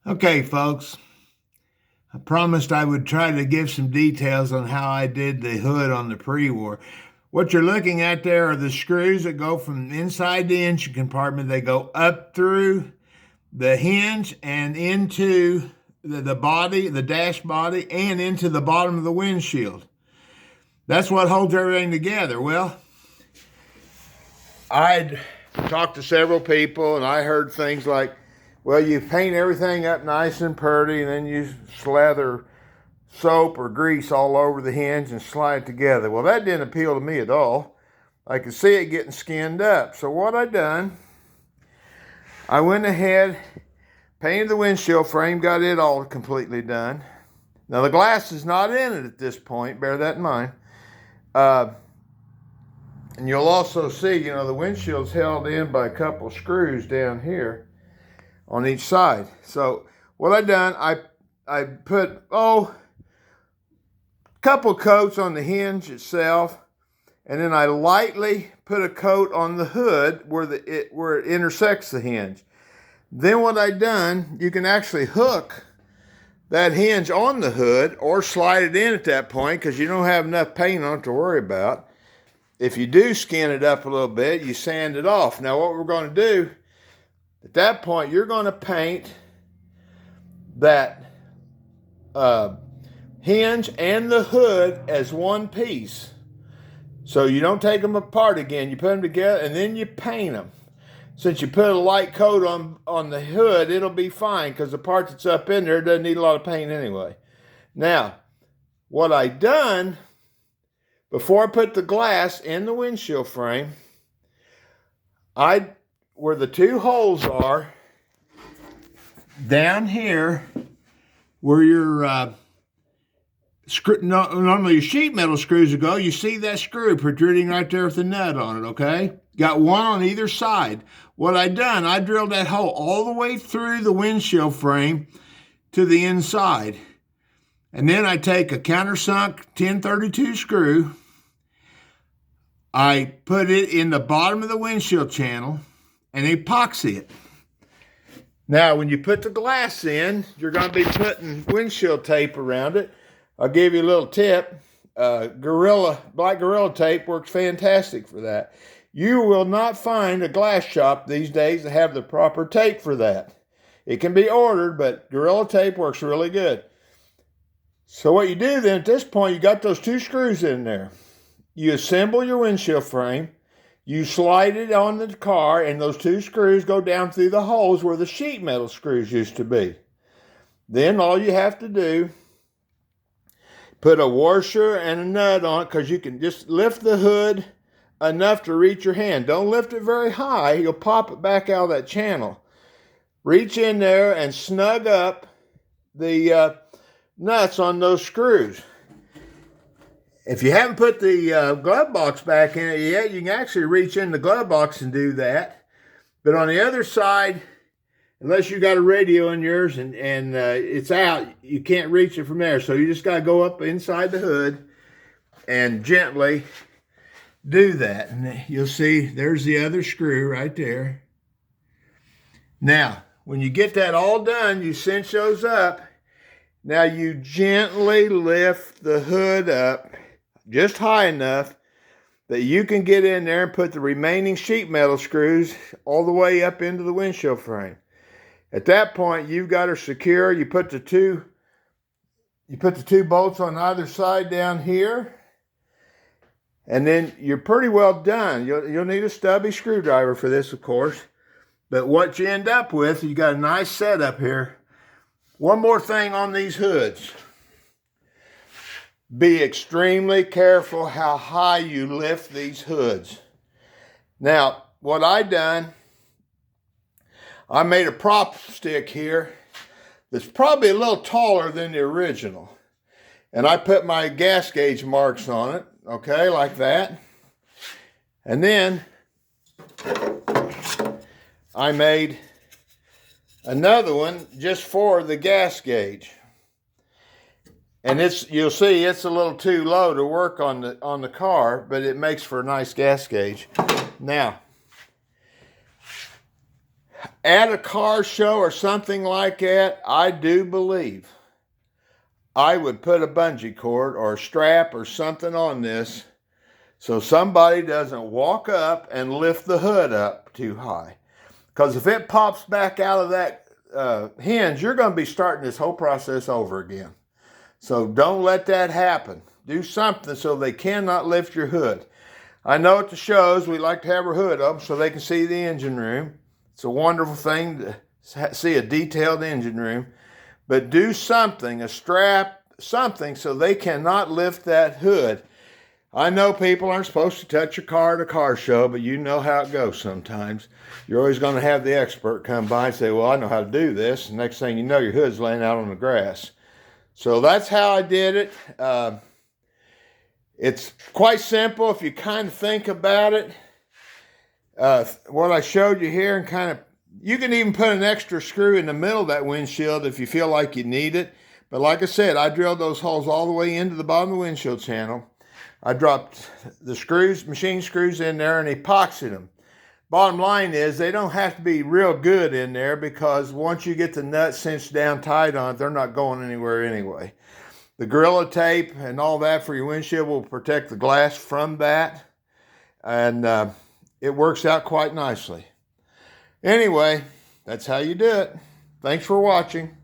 Okay, folks, I promised I would try to give some details on how I did the hood on the pre-war. What you're looking at there are the screws that go from inside the engine compartment. They go up through the hinge and into the body, the dash body, and into the bottom of the windshield. That's what holds everything together. Well, I'd talked to several people and I heard things like, well, you paint everything up nice and pretty and then you slather soap or grease all over the hinge and slide it together. Well, that didn't appeal to me at all. I could see it getting skinned up. So what I done, I went ahead, painted the windshield frame, got it all completely done. Now the glass is not in it at this point, bear that in mind. And you'll also see, the windshield's held in by a couple screws down here on each side. So what I done, I put, a couple coats on the hinge itself, and then I lightly put a coat on the hood where it intersects the hinge. Then what I done, you can actually hook that hinge on the hood or slide it in at that point because you don't have enough paint on it to worry about. If you do skin it up a little bit, you sand it off. Now what we're going to do, at that point, you're going to paint that hinge and the hood as one piece. So you don't take them apart again. You put them together and then you paint them. Since you put a light coat on the hood, it'll be fine because the part that's up in there doesn't need a lot of paint anyway. Now, what I done, before I put the glass in the windshield frame, where the two holes are, down here, where your normally your sheet metal screws will go, you see that screw protruding right there with the nut on it, okay? Got one on either side. What I done, I drilled that hole all the way through the windshield frame to the inside. And then I take a countersunk 1032 screw, I put it in the bottom of the windshield channel and epoxy it. Now, when you put the glass in, you're going to be putting windshield tape around it. I'll give you a little tip. Black Gorilla tape works fantastic for that. You will not find a glass shop these days that have the proper tape for that. It can be ordered, but Gorilla tape works really good. So what you do then, at this point, you got those two screws in there. You assemble your windshield frame, you slide it on the car, and those two screws go down through the holes where the sheet metal screws used to be. Then all you have to do, put a washer and a nut on it, because you can just lift the hood enough to reach your hand. Don't lift it very high, you'll pop it back out of that channel. Reach in there and snug up the nuts on those screws. If you haven't put the glove box back in it yet, you can actually reach in the glove box and do that. But on the other side, unless you got a radio in yours and it's out, you can't reach it from there. So you just got to go up inside the hood and gently do that. And you'll see there's the other screw right there. Now, when you get that all done, you cinch those up. Now you gently lift the hood up just high enough that you can get in there and put the remaining sheet metal screws all the way up into the windshield frame. At that point, you've got her secure. You put the two bolts on either side down here, and then you're pretty well done. You'll need a stubby screwdriver for this, of course. But what you end up with, you got a nice setup here. One more thing on these hoods. Be extremely careful how high you lift these hoods. Now, what I done, I made a prop stick here that's probably a little taller than the original. And I put my gas gauge marks on it, okay, like that. And then I made another one just for the gas gauge. And you'll see it's a little too low to work on the car, but it makes for a nice gas gauge. Now, At a car show or something like that, I do believe I would put a bungee cord or a strap or something on this so somebody doesn't walk up and lift the hood up too high. Because if it pops back out of that hinge, you're going to be starting this whole process over again. So don't let that happen. Do something so they cannot lift your hood. I know at the shows we like to have our hood up so they can see the engine room. It's a wonderful thing to see a detailed engine room. But do something, a strap, something, so they cannot lift that hood. I know people aren't supposed to touch your car at a car show, but you know how it goes sometimes. You're always going to have the expert come by and say, well, I know how to do this. And next thing you know, your hood's laying out on the grass. So that's how I did it. It's quite simple if you kind of think about it. What I showed you here, and kind of, you can even put an extra screw in the middle of that windshield if you feel like you need it. But like I said, I drilled those holes all the way into the bottom of the windshield channel. I dropped the screws, machine screws in there, and epoxied them. Bottom line is they don't have to be real good in there, because once you get the nuts cinched down tight on it, they're not going anywhere anyway. The Gorilla Tape and all that for your windshield will protect the glass from that. And it works out quite nicely. Anyway, that's how you do it. Thanks for watching.